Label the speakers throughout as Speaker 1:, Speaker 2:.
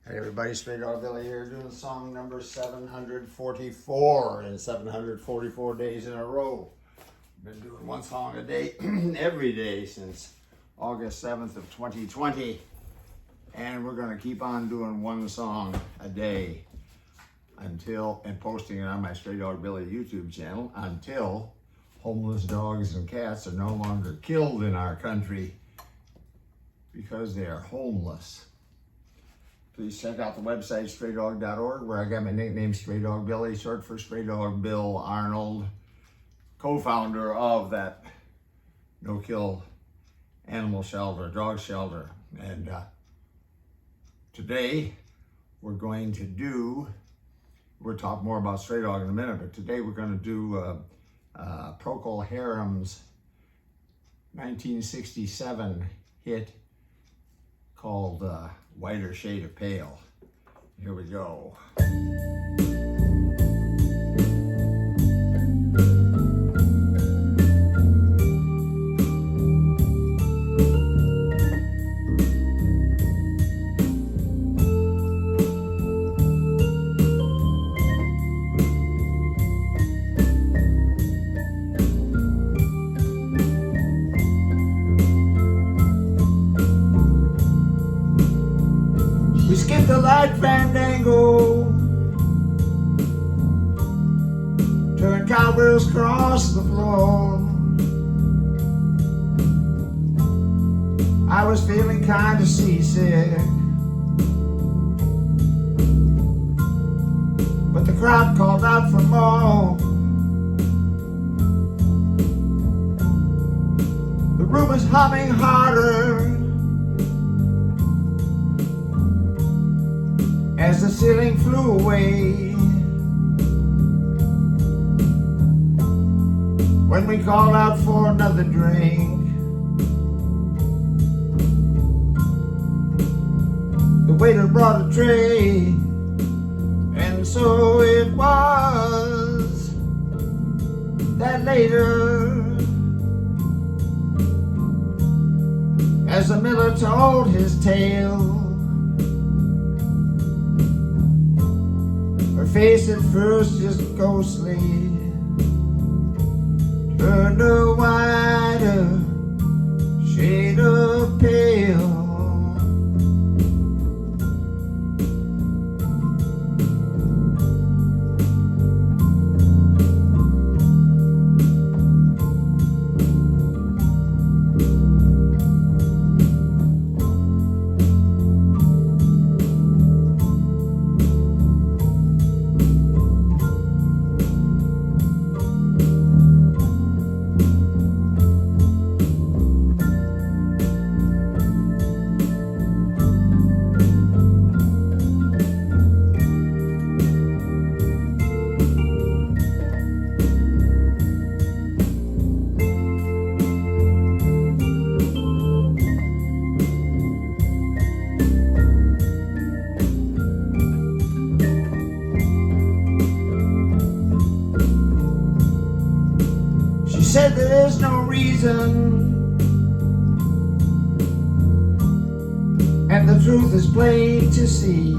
Speaker 1: Hey everybody, Straydog Billy here doing song number 744 in 744 days in a row. Been doing one song a day every day since August 7th of 2020. And we're going to keep on doing one song a day until, and posting it on my Straydog Billy YouTube channel until homeless dogs and cats are no longer killed in our country because they are homeless. Please check out the website straydog.org, where I got my nickname Straydog Billy, short for Straydog Bill Arnold, co-founder of that no-kill animal shelter, dog shelter. And today we're going to do, we'll talk more about Straydog in a minute, but today we're going to do Procol Harum's 1967 hit called Whiter Shade of Pale. Here we go. We skipped the light fandango, turned cowbells across the floor. I was feeling kind of seasick, but the crowd called out for more. The room was humming harder as the ceiling flew away. When we called out for another drink, the waiter brought a tray, and so it was that later, as the miller told his tale, her face at first just ghostly turned a whiter shade of pale. Said there's no reason, and the truth is plain to see.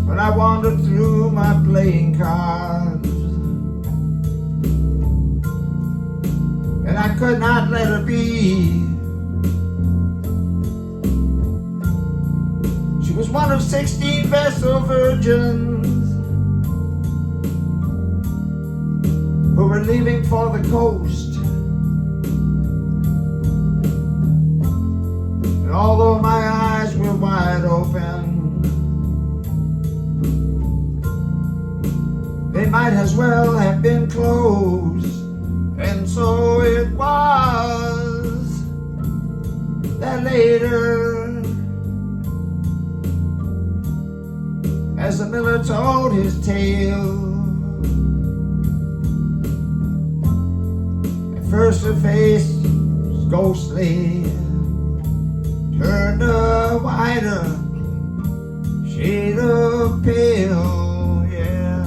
Speaker 1: When I wandered through my playing cards, and I could not let her be. She was one of 16 vessel virgins who were leaving for the coast. And although my eyes were wide open, they might as well have been closed. And so it was that later, as the miller told his tale, first her face was ghostly, turned a whiter shade of pale, yeah.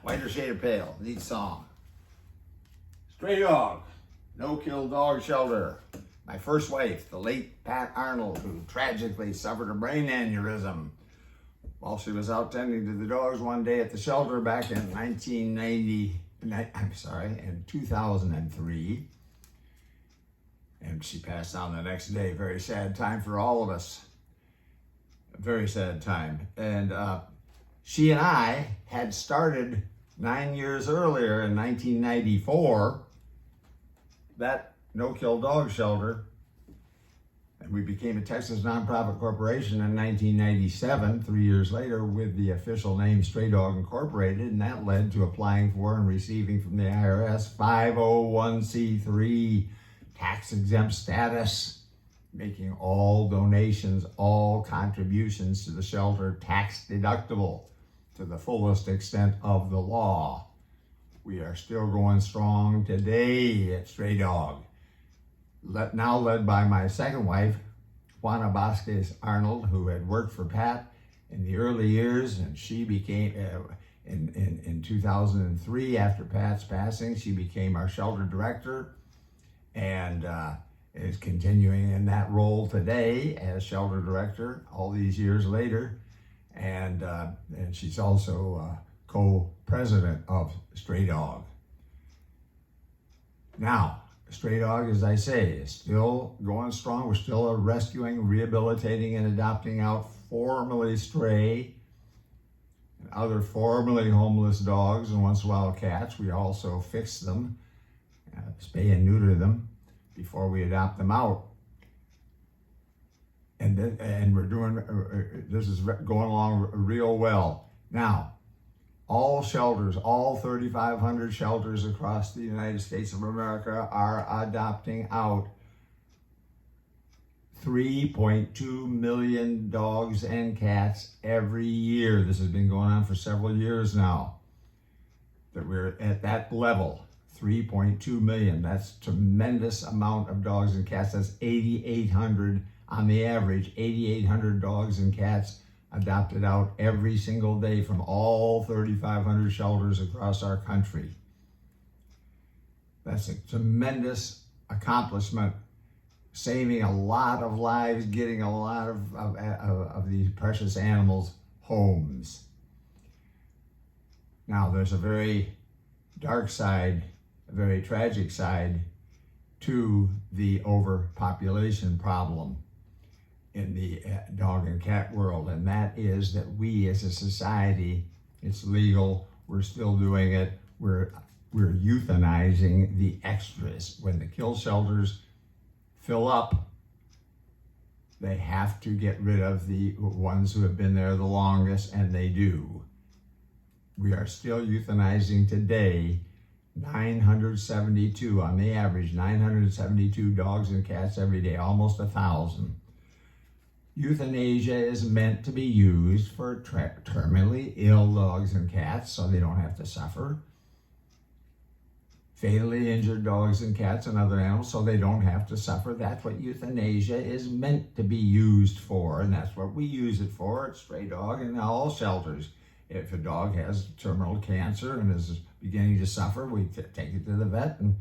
Speaker 1: Whiter shade of pale, neat song. Straydog, no-kill dog shelter. My first wife, the late Pat Arnold, who tragically suffered a brain aneurysm while she was out tending to the dogs one day at the shelter back in 2003. And she passed on the next day. Very sad time for all of us. A very sad time. And she and I had started 9 years earlier in 1994 that no-kill dog shelter, and we became a Texas nonprofit corporation in 1997, 3 years later, with the official name Straydog Incorporated, and that led to applying for and receiving from the IRS 501c3 tax-exempt status, making all donations, all contributions to the shelter tax deductible to the fullest extent of the law. We are still going strong today at Straydog. Now led by my second wife, Juana Vasquez Arnold, who had worked for Pat in the early years, and she became, in 2003, after Pat's passing, she became our shelter director, and is continuing in that role today as shelter director all these years later, and she's also co-president of Straydog. Now, Straydog, as I say, is still going strong. We're still rescuing, rehabilitating, and adopting out formerly stray and other formerly homeless dogs, and once in a while cats. We also fix them, spay and neuter them before we adopt them out. And we're doing, this is going along real well. Now, all shelters, all 3,500 shelters across the United States of America are adopting out 3.2 million dogs and cats every year. This has been going on for several years now, that we're at that level, 3.2 million. That's a tremendous amount of dogs and cats. That's 8,800 on the average, 8,800 dogs and cats adopted out every single day from all 3,500 shelters across our country. That's a tremendous accomplishment, saving a lot of lives, getting a lot of these precious animals homes. Now, there's a very dark side, a very tragic side to the overpopulation problem in the dog and cat world, and that is that we as a society, it's legal, we're still doing it, we're euthanizing the extras. When the kill shelters fill up, they have to get rid of the ones who have been there the longest, and they do. We are still euthanizing today 972, on the average, 972 dogs and cats every day, almost 1,000. Euthanasia is meant to be used for terminally ill dogs and cats so they don't have to suffer. Fatally injured dogs and cats and other animals so they don't have to suffer. That's what euthanasia is meant to be used for, and that's what we use it for at Straydog and all shelters. If a dog has terminal cancer and is beginning to suffer, we take it to the vet and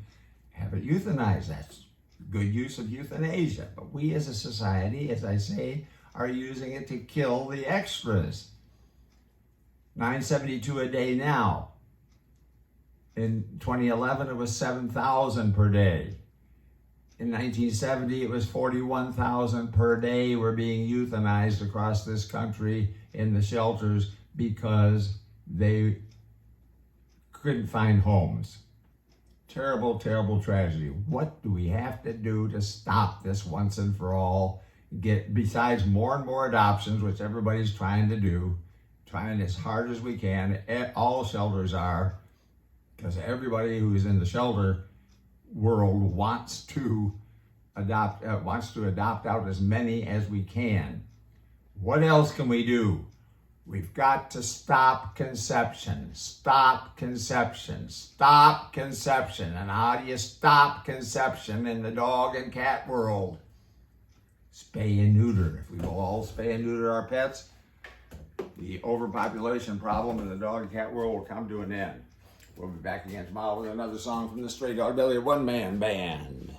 Speaker 1: have it euthanized. That's good use of euthanasia. But we as a society, as I say, are using it to kill the extras. 972 a day now. In 2011, it was 7,000 per day. In 1970, it was 41,000 per day were being euthanized across this country in the shelters because they couldn't find homes. Terrible, terrible tragedy. What do we have to do to stop this once and for all? Besides more and more adoptions, which everybody's trying to do, trying as hard as we can, all shelters are, because everybody who's in the shelter world wants to adopt out as many as we can. What else can we do? We've got to stop conception. Stop conception. Stop conception. And how do you stop conception in the dog and cat world? Spay and neuter. If we will all spay and neuter our pets, the overpopulation problem in the dog and cat world will come to an end. We'll be back again tomorrow with another song from the Straydog Belly One Man Band.